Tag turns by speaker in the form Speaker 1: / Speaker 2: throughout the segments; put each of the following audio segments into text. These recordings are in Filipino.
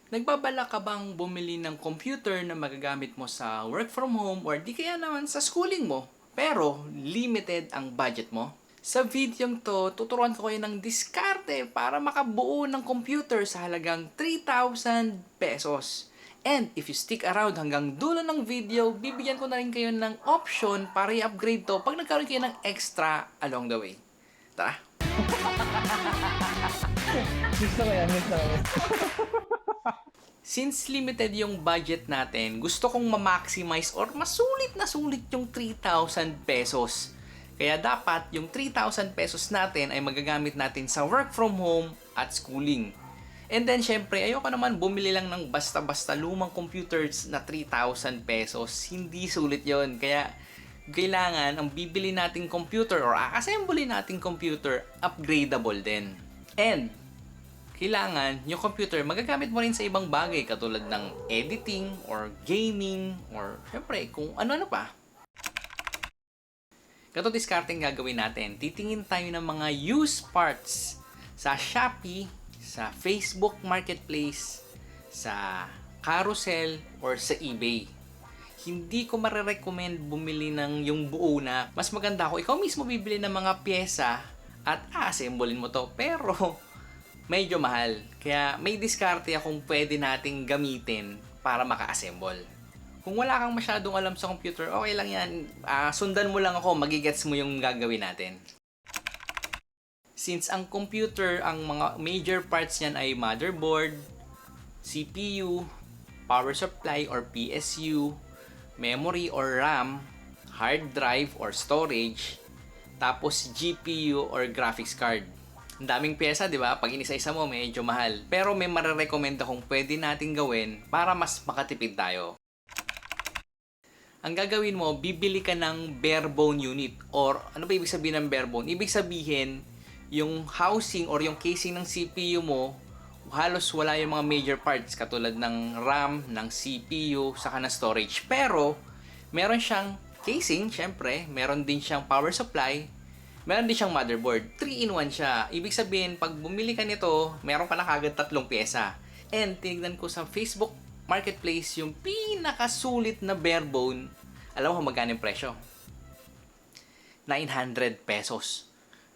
Speaker 1: Nagbabala ka bang bumili ng computer na magagamit mo sa work from home or di kaya naman sa schooling mo, pero limited ang budget mo? Sa video to, tuturuan ko kayo ng diskarte para makabuo ng computer sa halagang 3,000 pesos. And if you stick around hanggang dulo ng video, bibigyan ko na rin kayo ng option para i-upgrade to pag nagkaroon kayo ng extra along the way. Tara!
Speaker 2: Gusto ko yan, gusto ko yan.
Speaker 1: Since limited yung budget natin, gusto kong ma-maximize or masulit na sulit yung 3,000 pesos. Kaya dapat yung 3,000 pesos natin ay magagamit natin sa work from home at schooling. And then syempre, ayoko naman bumili lang ng basta-basta lumang computers na 3,000 pesos. Hindi sulit yon. Kaya kailangan ang bibili nating computer or a-assemble nating computer upgradable din. And kailangan yung computer magagamit mo rin sa ibang bagay katulad ng editing or gaming or syempre kung ano-ano pa. Ganito discarding gagawin natin. Titingin tayo ng mga used parts sa Shopee, sa Facebook Marketplace, sa Carousel, or sa eBay. Hindi ko marirecommend bumili ng yung buo na. Mas maganda kung ikaw mismo bibili ng mga pyesa at a-assemblein mo to. Pero medyo mahal. Kaya may diskarte akong pwede nating gamitin para maka-assemble. Kung wala kang masyadong alam sa computer, okay lang yan. Sundan mo lang ako, magigets mo yung gagawin natin. Since ang computer, ang mga major parts niyan ay motherboard, CPU, power supply or PSU, memory or RAM, hard drive or storage, tapos GPU or graphics card. Ang daming pyesa, di ba? Pag inisa-isa mo, medyo mahal. Pero may marirecommend akong pwede nating gawin para mas makatipid tayo. Ang gagawin mo, bibili ka ng bare bone unit. Or ano ba ibig sabihin ng bare bone? Ibig sabihin, yung housing or yung casing ng CPU mo, halos wala yung mga major parts katulad ng RAM, ng CPU, saka ng storage. Pero, meron siyang casing, syempre. Meron din siyang power supply. Meron din siyang motherboard. 3-in-1 siya. Ibig sabihin, pag bumili ka nito, meron ka na kagad 3 pyesa. And tinignan ko sa Facebook Marketplace yung pinakasulit na bare bone. Alam mo kung magkano yung presyo? 900 pesos.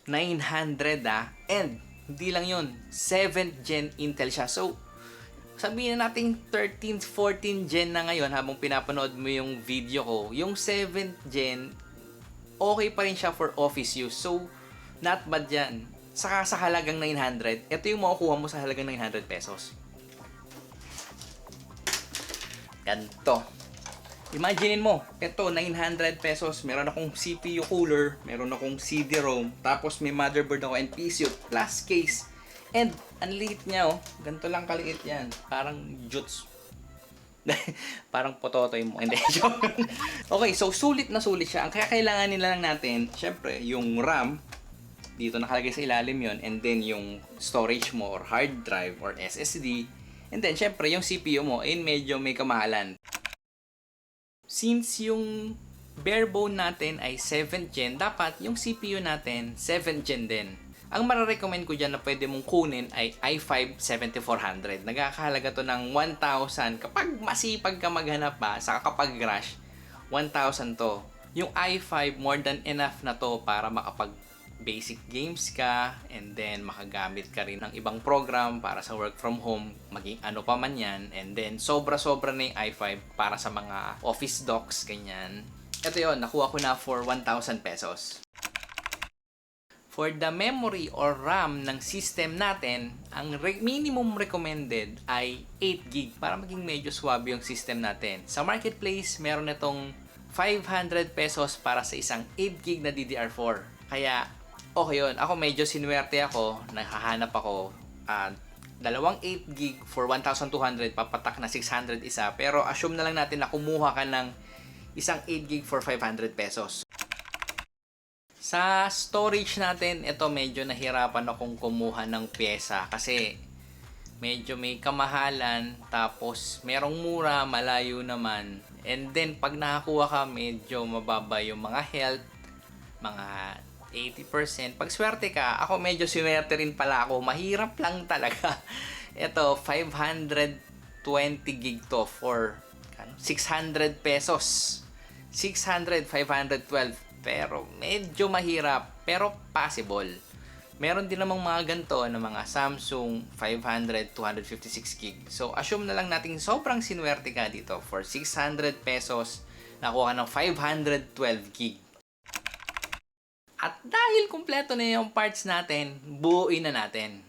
Speaker 1: 900 And hindi lang yun. 7th gen Intel siya. So, sabihin na natin 13th, 14th gen na ngayon habang pinapanood mo yung video ko. Yung 7th gen, okay pa rin siya for office use. So, not bad yan. Saka sa halagang 900, ito yung makukuha mo sa halagang 900 pesos. Ganto. Imaginein mo, ito 900 pesos, meron akong CPU cooler, meron akong CD-ROM, tapos may motherboard ako and PCU plus case. And ang liit niya oh, ganito lang kaliit yan. Parang juts. Parang pototoy mo. Hindi, joke. Okay, so sulit na sulit siya. Ang kaya kailangan nila lang natin, syempre, yung RAM, dito nakalagay sa ilalim yon, and then yung storage mo or hard drive or SSD, and then syempre yung CPU mo, medyo may kamahalan. Since yung bare bone natin ay 7th gen, dapat yung CPU natin 7th gen din. Ang marirecommend ko dyan na pwede mong kunin ay i5 7400. Nagkakahalaga to ng 1,000. Kapag masipag ka maghanap pa, saka kapag rush, 1,000 to. Yung i5 more than enough na to para makapag basic games ka and then makagamit ka rin ng ibang program para sa work from home, maging ano pa man yan. And then sobra-sobra na yung i5 para sa mga office docs, ganyan. Ito yon, nakuha ko na for 1,000 pesos. For the memory or RAM ng system natin, ang minimum recommended ay 8GB para maging medyo swabe yung system natin. Sa marketplace, meron itong 500 pesos para sa isang 8GB na DDR4. Kaya, okay yun. Ako medyo sinuwerte ako, nakahanap ako, dalawang 8GB for 1,200, papatak na 600 isa. Pero assume na lang natin na kumuha ka ng isang 8GB for 500 pesos. Sa storage natin, ito medyo nahirapan akong kumuha ng pyesa kasi medyo may kamahalan, tapos merong mura, malayo naman. And then pag nakakuha ka, medyo mababa yung mga health, mga 80%. Pag swerte ka, ako medyo swerte rin pala ako, mahirap lang talaga. Ito, 500 20 gig to for 600 pesos. 600, 512. Pero medyo mahirap. Pero possible. Meron din namang mga ganito na mga Samsung 500, 256 gig. So, assume na lang natin sobrang sinuwerte ka dito. For 600 pesos, nakuha ka ng 512 gig. At dahil kumpleto na yung parts natin, buuin na natin.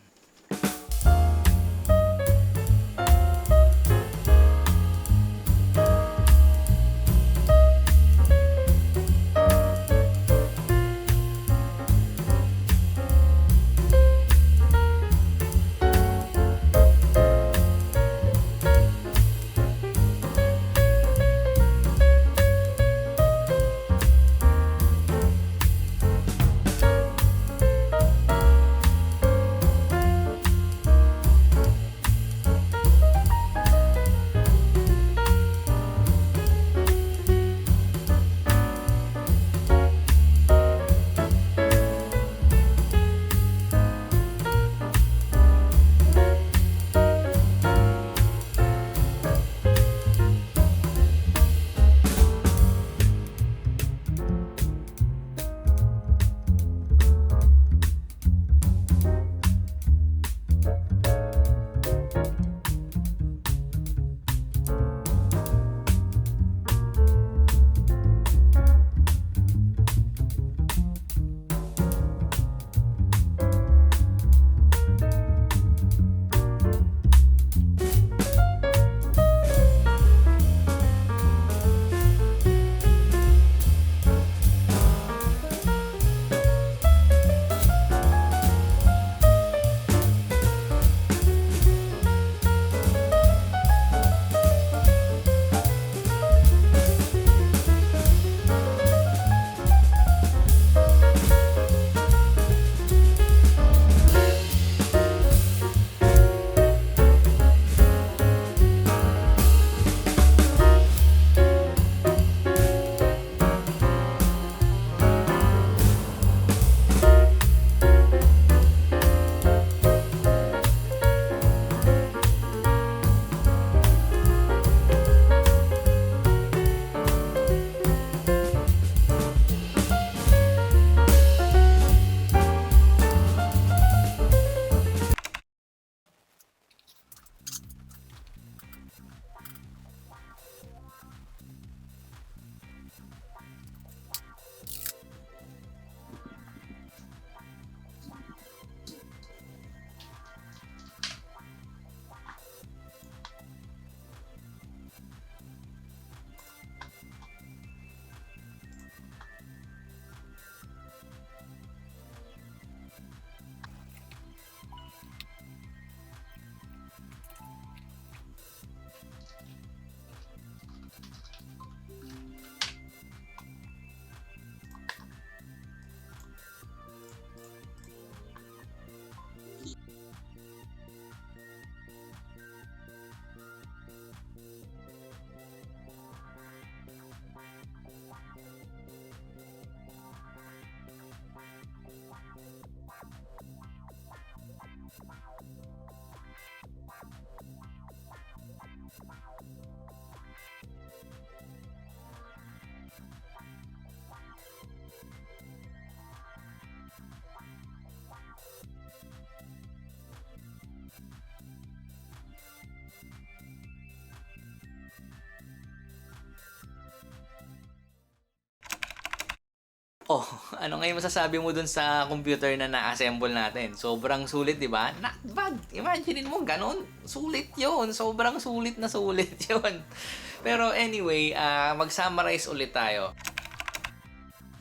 Speaker 1: Oh, ano ngayon masasabi mo dun sa computer na na-assemble natin? Sobrang sulit, di ba? Not bad. Imaginein mo, ganun. Sulit yon. Sobrang sulit na sulit yon. Pero anyway, mag-summarize ulit tayo.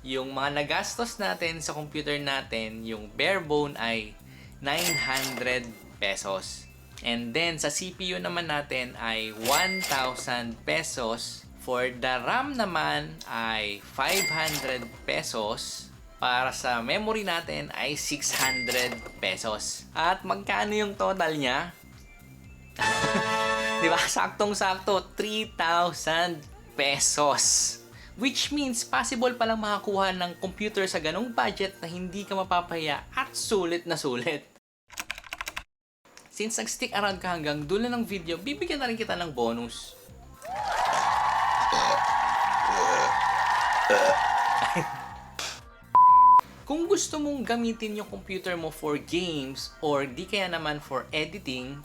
Speaker 1: Yung mga nagastos natin sa computer natin, yung bare bone ay 900 pesos. And then, sa CPU naman natin ay 1,000 pesos. For the RAM naman ay 500 pesos. Para sa memory natin ay 600 pesos. At magkano yung total niya? Di ba? Saktong-sakto, 3,000 pesos. Which means, possible palang makakuha ng computer sa ganong budget na hindi ka mapapaya at sulit na sulit. since nag-stick around ka hanggang dulo ng video, bibigyan na rin kita ng bonus. Kung gusto mong gamitin yung computer mo for games or di kaya naman for editing,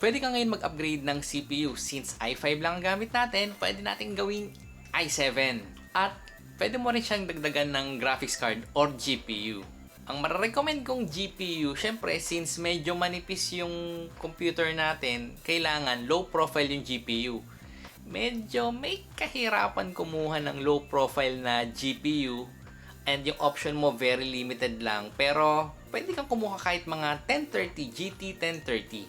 Speaker 1: pwede ka ngayon mag-upgrade ng CPU. Since i5 lang ang gamit natin, pwede natin gawing i7. At pwede mo rin siyang dagdagan ng graphics card or GPU. Ang marirecommend kong GPU, syempre since medyo manipis yung computer natin, kailangan low profile yung GPU. Medyo may kahirapan kumuha ng low profile na GPU and yung option mo very limited lang. Pero pwede kang kumuha kahit mga 1030, GT 1030.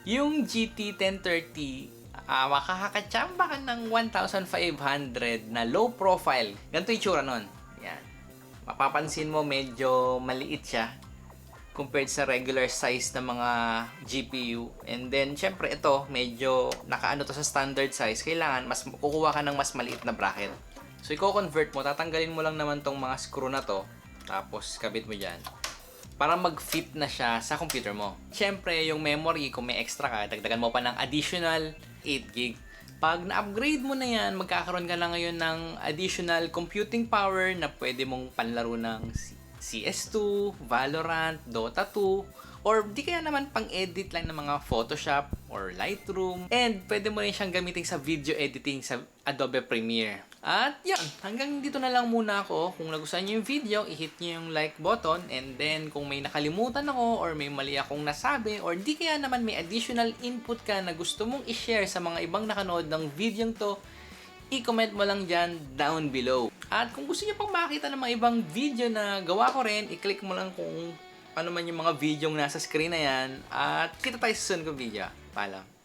Speaker 1: Yung GT 1030, makakachamba ka ng 1,500 na low profile. Ganito yung tsura nun. Yan. Mapapansin mo medyo maliit siya compared sa regular size ng mga GPU. And then, syempre ito, medyo nakaano to sa standard size. Kailangan, mas kukuha ka ng mas maliit na bracket. So, i-convert mo, tatanggalin mo lang naman tong mga screw na to. Tapos, kabit mo dyan. Para mag-fit na siya sa computer mo. Syempre, yung memory, kung may extra ka, dagdagan mo pa ng additional 8GB. Pag na-upgrade mo na yan, magkakaroon ka na ngayon ng additional computing power na pwede mong panlaro ng CS2, Valorant, Dota 2, or di kaya naman pang-edit lang ng mga Photoshop or Lightroom. And pwede mo rin siyang gamitin sa video editing sa Adobe Premiere. At yan, hanggang dito na lang muna ako. Kung nagustuhan nyo yung video, i-hit nyo yung like button. And then, kung may nakalimutan ako or may mali akong nasabi or di kaya naman may additional input ka na gusto mong i-share sa mga ibang nakanood ng video to, i-comment mo lang dyan down below. At kung gusto nyo pang makita ng mga ibang video na gawa ko rin, i-click mo lang kung ano man yung mga video nasa screen na yan. At kita tayo sa susunod kong video. Paalam.